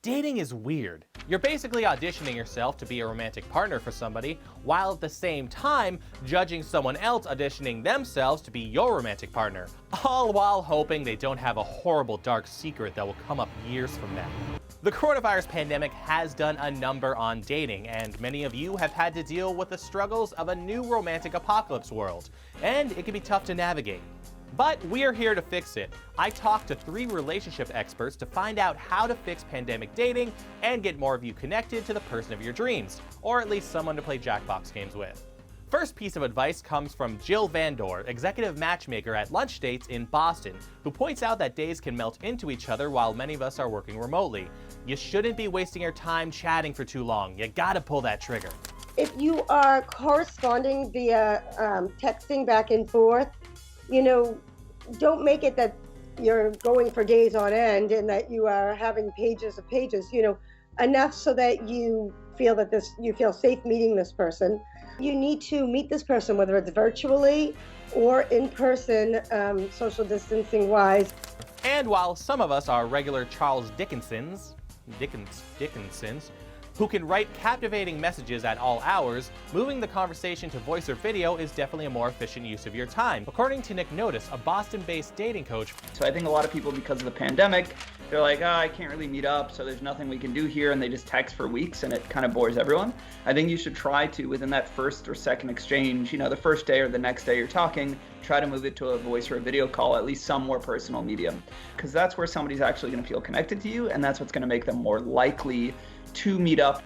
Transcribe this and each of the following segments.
Dating is weird. You're basically auditioning yourself to be a romantic partner for somebody, while at the same time judging someone else auditioning themselves to be your romantic partner, all while hoping they don't have a horrible dark secret that will come up years from now. The coronavirus pandemic has done a number on dating, and many of you have had to deal with the struggles of a new romantic apocalypse world, and it can be tough to navigate. But we're here to fix it. I talked to 3 relationship experts to find out how to fix pandemic dating and get more of you connected to the person of your dreams, or at least someone to play Jackbox games with. First piece of advice comes from Jill Vandor, executive matchmaker at Lunch Dates in Boston, who points out that days can melt into each other while many of us are working remotely. You shouldn't be wasting your time chatting for too long. You gotta pull that trigger. If you are corresponding via texting back and forth, don't make it that you're going for days on end and that you are having pages of pages, enough so that you feel safe meeting this person. You need to meet this person, whether it's virtually or in person, social distancing wise. And while some of us are regular Charles Dickinsons, who can write captivating messages at all hours, moving the conversation to voice or video is definitely a more efficient use of your time, according to Nick Notice, a Boston-based dating coach. So I think a lot of people, because of the pandemic, they're like, I can't really meet up, so there's nothing we can do here, and they just text for weeks, and it kind of bores everyone. I think you should try to, within that first or second exchange, the first day or the next day you're talking, try to move it to a voice or a video call, at least some more personal medium, because that's where somebody's actually going to feel connected to you, and that's what's going to make them more likely to meet up.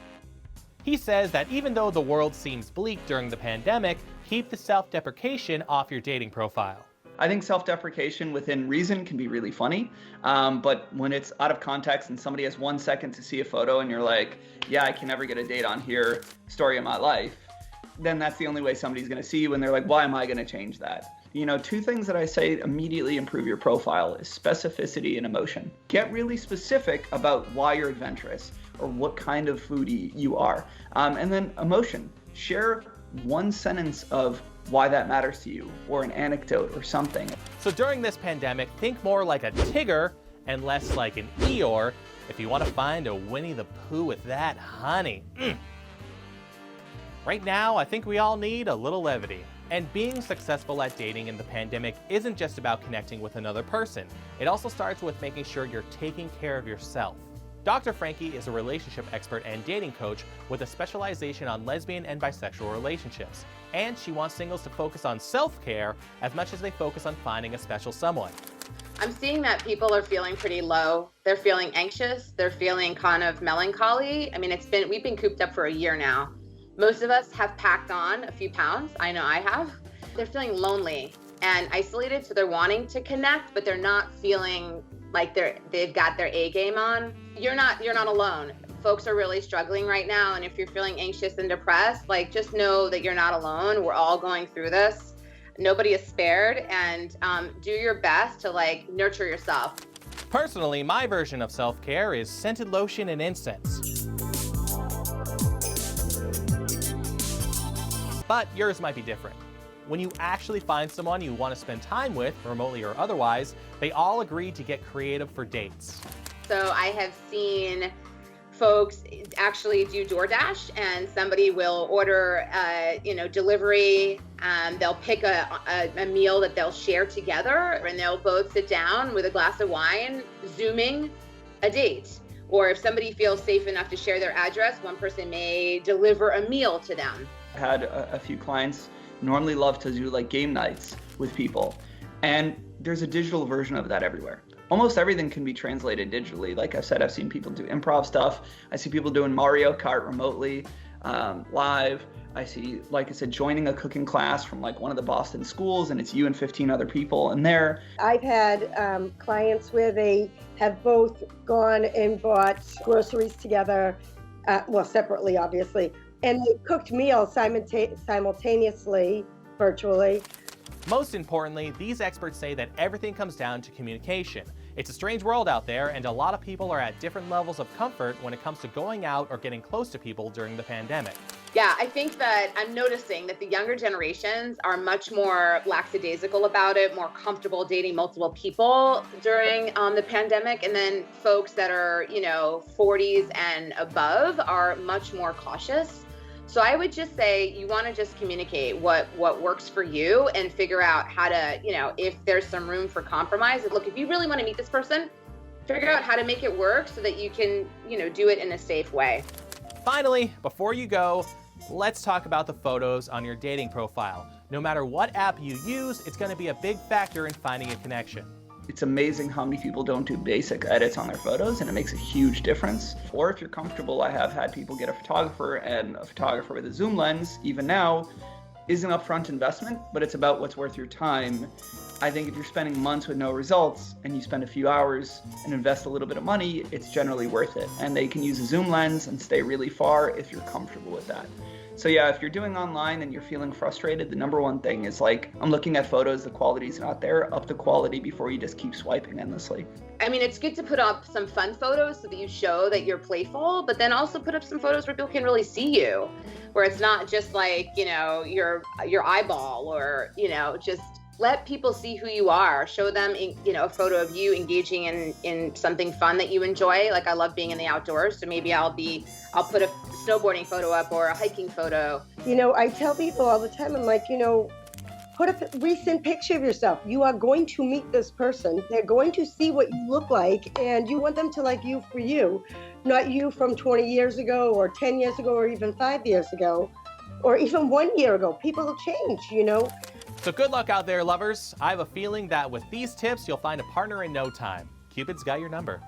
He says that even though the world seems bleak during the pandemic, keep the self-deprecation off your dating profile. I think self-deprecation within reason can be really funny, but when it's out of context and somebody has 1 second to see a photo and you're like, yeah, I can never get a date on here, story of my life, then that's the only way somebody's going to see you, and they're like, why am I going to change that? 2 things that I say immediately improve your profile is specificity and emotion. Get really specific about why you're adventurous or what kind of foodie you are. And then emotion. Share 1 sentence of why that matters to you, or an anecdote or something. So during this pandemic, think more like a Tigger and less like an Eeyore if you want to find a Winnie the Pooh with that honey. Right now, I think we all need a little levity. And being successful at dating in the pandemic isn't just about connecting with another person. It also starts with making sure you're taking care of yourself. Dr. Frankie is a relationship expert and dating coach with a specialization on lesbian and bisexual relationships. And she wants singles to focus on self-care as much as they focus on finding a special someone. I'm seeing that people are feeling pretty low. They're feeling anxious. They're feeling kind of melancholy. I mean, we've been cooped up for a year now. Most of us have packed on a few pounds. I know I have. They're feeling lonely and isolated, so they're wanting to connect, but they're not feeling like they've got their A game on. You're not alone. Folks are really struggling right now, and if you're feeling anxious and depressed, just know that you're not alone. We're all going through this. Nobody is spared, and do your best to nurture yourself. Personally, my version of self-care is scented lotion and incense. But yours might be different. When you actually find someone you want to spend time with, remotely or otherwise, they all agree to get creative for dates. So I have seen folks actually do DoorDash, and somebody will order, delivery. They'll pick a meal that they'll share together, and they'll both sit down with a glass of wine, Zooming a date. Or if somebody feels safe enough to share their address, one person may deliver a meal to them. I had a few clients normally love to do game nights with people, and there's a digital version of that everywhere. Almost everything can be translated digitally. Like I said, I've seen people do improv stuff. I see people doing Mario Kart remotely, live. I see, like I said, joining a cooking class from one of the Boston schools, and it's you and 15 other people in there. I've had clients where they have both gone and bought groceries together, separately, obviously, and they cooked meals simultaneously, virtually. Most importantly, these experts say that everything comes down to communication. It's a strange world out there, and a lot of people are at different levels of comfort when it comes to going out or getting close to people during the pandemic. Yeah, I think that I'm noticing that the younger generations are much more lackadaisical about it, more comfortable dating multiple people during the pandemic. And then folks that are, 40s and above are much more cautious. So I would just say you want to just communicate what works for you and figure out how to, if there's some room for compromise. Look, if you really want to meet this person, figure out how to make it work so that you can, do it in a safe way. Finally, before you go, let's talk about the photos on your dating profile. No matter what app you use, it's going to be a big factor in finding a connection. It's amazing how many people don't do basic edits on their photos, and it makes a huge difference. Or if you're comfortable, I have had people get a photographer, and a photographer with a zoom lens, even now, is an upfront investment, but it's about what's worth your time. I think if you're spending months with no results and you spend a few hours and invest a little bit of money, it's generally worth it. And they can use a zoom lens and stay really far if you're comfortable with that. So yeah, if you're doing online and you're feeling frustrated, the number one thing is I'm looking at photos, the quality's not there, up the quality before you just keep swiping endlessly. I mean, it's good to put up some fun photos so that you show that you're playful, but then also put up some photos where people can really see you, where it's not just your eyeball or, just let people see who you are. Show them, a photo of you engaging in something fun that you enjoy. Like I love being in the outdoors, so maybe I'll put a snowboarding photo up or a hiking photo. I tell people all the time, I'm like, put a recent picture of yourself. You are going to meet this person. They're going to see what you look like, and you want them to like you for you, not you from 20 years ago or 10 years ago or even 5 years ago or even 1 year ago. People change, So good luck out there, lovers. I have a feeling that with these tips, you'll find a partner in no time. Cupid's got your number.